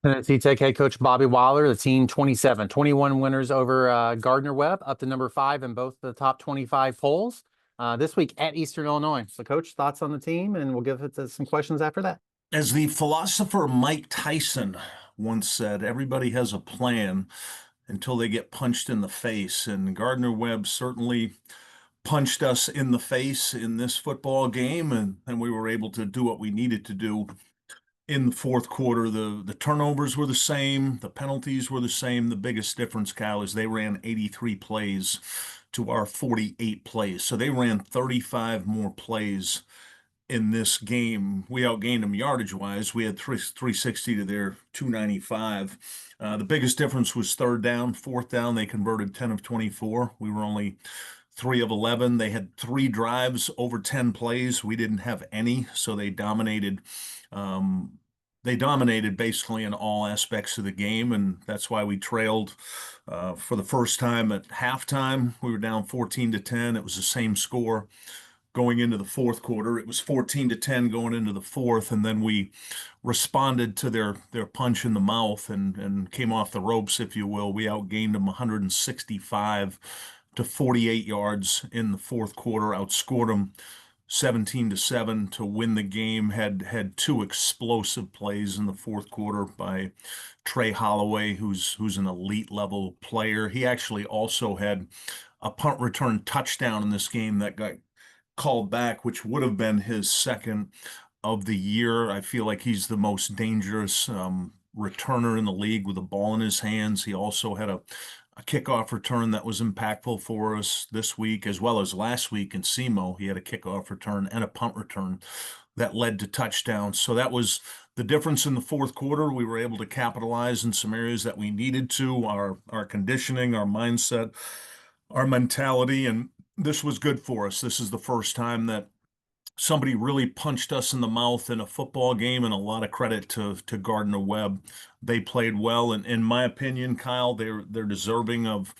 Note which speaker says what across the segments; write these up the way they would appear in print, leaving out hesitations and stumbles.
Speaker 1: Tennessee Tech head coach Bobby Waller, the team 27, 21 winners over Gardner-Webb, up to number 5 in both the top 25 polls this week at Eastern Illinois. So, Coach, thoughts on the team, and we'll give it to some questions after that.
Speaker 2: As the philosopher Mike Tyson once said, everybody has a plan until they get punched in the face. And Gardner-Webb certainly punched us in the face in this football game, and we were able to do what we needed to do in the fourth quarter. The turnovers were the same, the penalties were the same. The biggest difference, Kyle, is they ran 83 plays to our 48 plays. So they ran 35 more plays in this game. We outgained them yardage wise. We had 360 to their 295. The biggest difference was third down, fourth down. They converted 10 of 24. We were only 3 of 11. They had 3 drives over 10 plays. We didn't have any, so they dominated. They dominated basically in all aspects of the game, and that's why we trailed for the first time at halftime. We were down 14-10. It was the same score going into the fourth quarter. It was 14-10 going into the fourth, and then we responded to their punch in the mouth and came off the ropes, if you will. We outgained them 165 to 48 yards in the fourth quarter, outscored them 17-7 to win the game. Had 2 explosive plays in the fourth quarter by Trey Holloway, who's an elite level player. He actually also had a punt return touchdown in this game that got called back, which would have been his second of the year. I feel like he's the most dangerous returner in the league with the ball in his hands. He also had a kickoff return that was impactful for us this week, as well as last week in SEMO. He had a kickoff return and a punt return that led to touchdowns. So that was the difference in the fourth quarter. We were able to capitalize in some areas that we needed to, our conditioning, our mindset, our mentality, and this was good for us. This is the first time that somebody really punched us in the mouth in a football game, and a lot of credit to Gardner-Webb. They played well, and in my opinion, Kyle, they're deserving of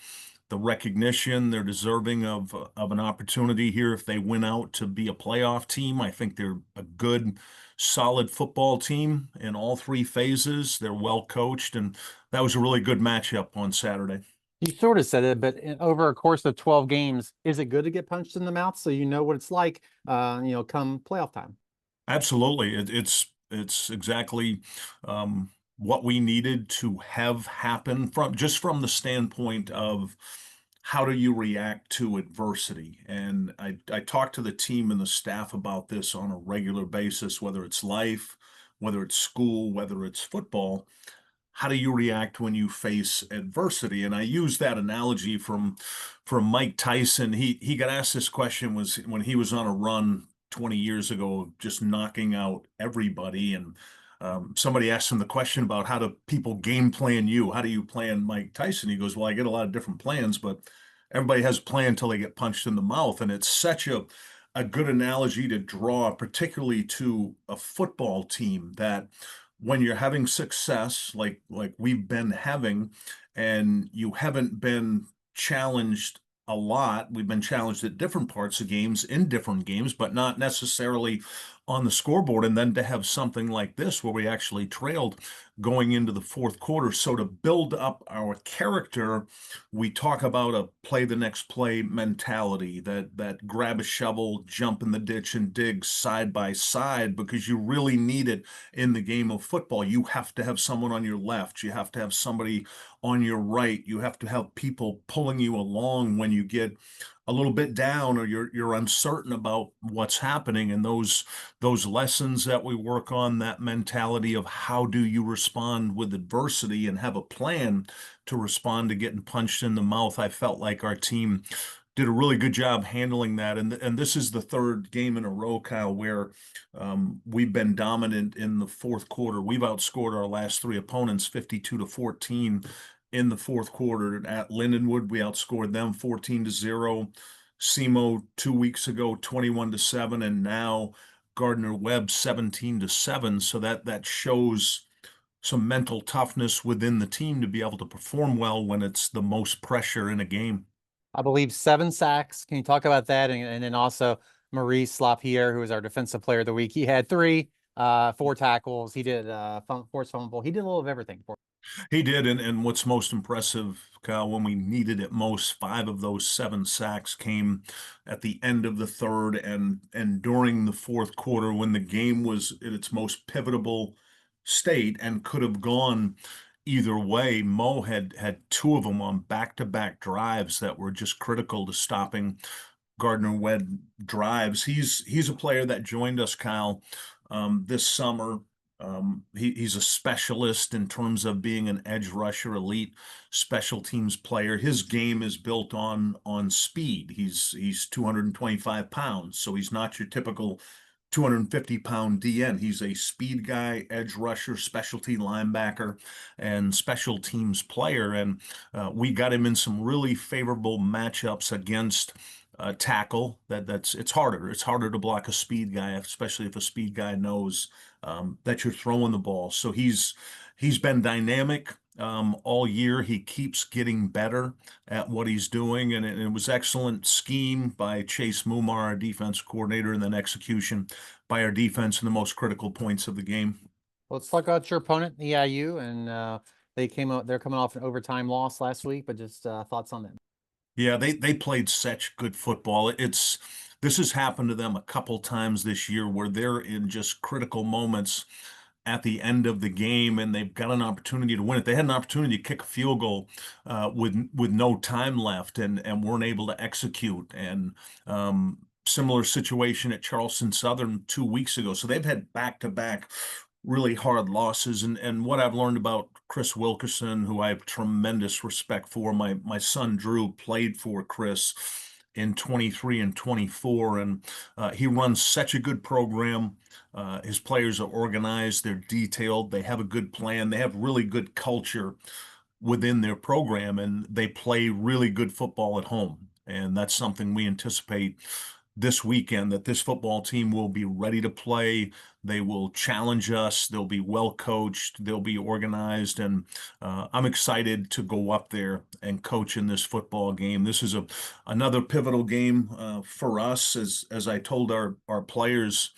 Speaker 2: the recognition. They're deserving of an opportunity here if they win out to be a playoff team. I think they're a good, solid football team in all 3 phases. They're well coached, and that was a really good matchup on Saturday.
Speaker 1: You sort of said it, but over a course of 12 games, is it good to get punched in the mouth so you know what it's like, come playoff time?
Speaker 2: Absolutely. It's exactly what we needed to have happen from the standpoint of how do you react to adversity. And I talk to the team and the staff about this on a regular basis, whether it's life, whether it's school, whether it's football. How do you react when you face adversity? And I use that analogy from Mike Tyson. He got asked this question was when he was on a run 20 years ago, just knocking out everybody. And somebody asked him the question about how do people game plan you? How do you plan Mike Tyson? He goes, well, I get a lot of different plans, but everybody has a plan until they get punched in the mouth. And it's such a good analogy to draw, particularly to a football team, that when you're having success like we've been having, and you haven't been challenged a lot. We've been challenged at different parts of games in different games, but not necessarily on the scoreboard. And then to have something like this where we actually trailed going into the fourth quarter. So to build up our character, we talk about a play the next play mentality, that grab a shovel, jump in the ditch and dig side by side, because you really need it in the game of football. You have to have someone on your left. You have to have somebody on your right. You have to have people pulling you along when you get a little bit down or you're uncertain about what's happening. And those lessons that we work on, that mentality of how do you respond with adversity and have a plan to respond to getting punched in the mouth. I felt like our team did a really good job handling that. And this is the third game in a row, Kyle, where we've been dominant in the fourth quarter. We've outscored our last 3 opponents 52-14 in the fourth quarter. At Lindenwood, we outscored them 14-0. SEMO 2 weeks ago, 21-7, and now Gardner-Webb 17-7. So that shows some mental toughness within the team to be able to perform well when it's the most pressure in a game.
Speaker 1: I believe 7 sacks. Can you talk about that? And then also Maurice Lapierre, who was our defensive player of the week. He had 3. 4 tackles. He did forced fumble. He did a little of everything for.
Speaker 2: He did, and what's most impressive, Kyle, when we needed it most, 5 of those 7 sacks came at the end of the third and during the fourth quarter when the game was at its most pivotal state and could have gone either way. Mo had 2 of them on back-to-back drives that were just critical to stopping Gardner Webb drives. He's a player that joined us, Kyle, this summer. He's a specialist in terms of being an edge rusher, elite special teams player. His game is built on speed. He's 225 pounds, so he's not your typical 250-pound DN. He's a speed guy, edge rusher, specialty linebacker, and special teams player. And we got him in some really favorable matchups against tackle. It's harder. It's harder to block a speed guy, especially if a speed guy knows that you're throwing the ball. So he's been dynamic all year. He keeps getting better at what he's doing, and it was excellent scheme by Chase Mumar, our defense coordinator, and then execution by our defense in the most critical points of the game.
Speaker 1: Let's talk about your opponent, EIU, and they're coming off an overtime loss last week, but just thoughts on them.
Speaker 2: Yeah, they played such good football. This has happened to them a couple times this year where they're in just critical moments at the end of the game and they've got an opportunity to win it. They had an opportunity to kick a field goal with no time left and weren't able to execute. And similar situation at Charleston Southern 2 weeks ago. So they've had back-to-back really hard losses. And what I've learned about Chris Wilkerson, who I have tremendous respect for, my son Drew played for Chris in 23 and 24, and he runs such a good program. His players are organized, they're detailed, they have a good plan, they have really good culture within their program, and they play really good football at home. And that's something we anticipate this weekend, that this football team will be ready to play. They will challenge us. They'll be well coached. They'll be organized. And I'm excited to go up there and coach in this football game. This is another pivotal game for us, as I told our players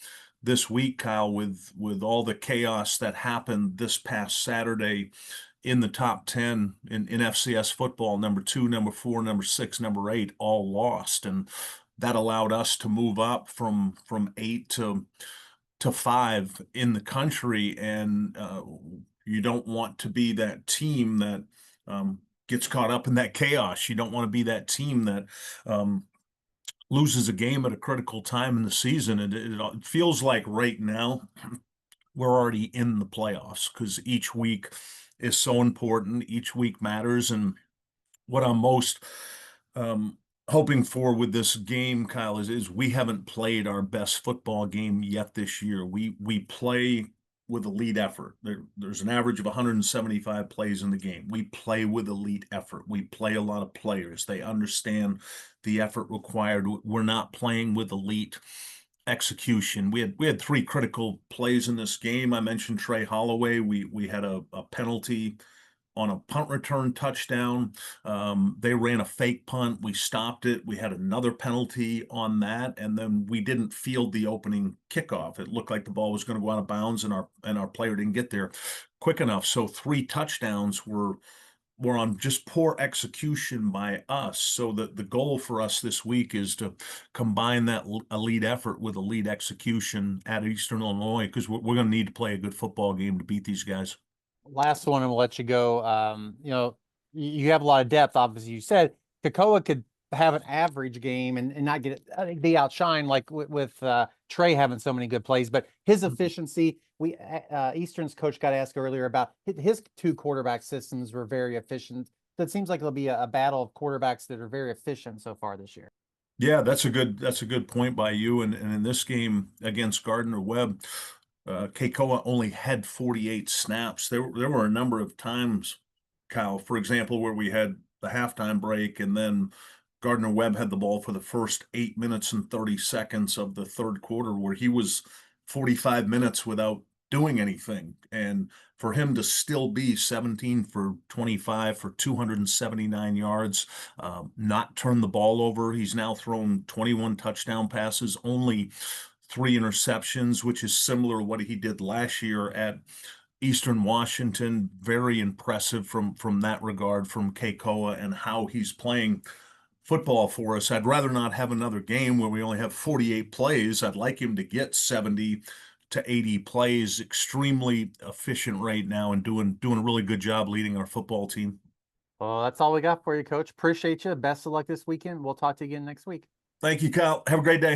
Speaker 2: this week, Kyle, with all the chaos that happened this past Saturday in the top 10 in FCS football. Number 2, number 4, number 6, number 8 all lost. And that allowed us to move up from 8 to 5 in the country. And you don't want to be that team that gets caught up in that chaos. You don't want to be that team that loses a game at a critical time in the season. And it feels like right now we're already in the playoffs because each week is so important. Each week matters. And what I'm most hoping for with this game, Kyle, is we haven't played our best football game yet this year. We play with elite effort. There's an average of 175 plays in the game. We play with elite effort. We play a lot of players. They understand the effort required. We're not playing with elite execution. We had 3 critical plays in this game. I mentioned Trey Holloway. We had a penalty on a punt return touchdown. They ran a fake punt. We stopped it. We had another penalty on that, and then we didn't field the opening kickoff. It looked like the ball was going to go out of bounds, and our player didn't get there quick enough. So 3 touchdowns were on just poor execution by us. So the goal for us this week is to combine that elite effort with elite execution at Eastern Illinois, because we're going to need to play a good football game to beat these guys.
Speaker 1: Last one, and we'll let you go. You have a lot of depth. Obviously, you said Kekoa could have an average game and not get be outshined like with Trey having so many good plays, but his efficiency. Eastern's coach got asked earlier about his 2 quarterback systems were very efficient. So it seems like it'll be a battle of quarterbacks that are very efficient so far this year.
Speaker 2: Yeah, that's a good point by you. And in this game against Gardner Webb, Keikoa only had 48 snaps. There were a number of times, Kyle, for example, where we had the halftime break and then Gardner Webb had the ball for the first 8 minutes and 30 seconds of the third quarter, where he was 45 minutes without doing anything. And for him to still be 17 for 25 for 279 yards, not turn the ball over. He's now thrown 21 touchdown passes, only 3 interceptions, which is similar to what he did last year at Eastern Washington. Very impressive from that regard from Keikoa and how he's playing football for us. I'd rather not have another game where we only have 48 plays. I'd like him to get 70 to 80 plays. Extremely efficient right now and doing a really good job leading our football team.
Speaker 1: Well, that's all we got for you, Coach. Appreciate you. Best of luck this weekend. We'll talk to you again next week.
Speaker 2: Thank you, Kyle. Have a great day.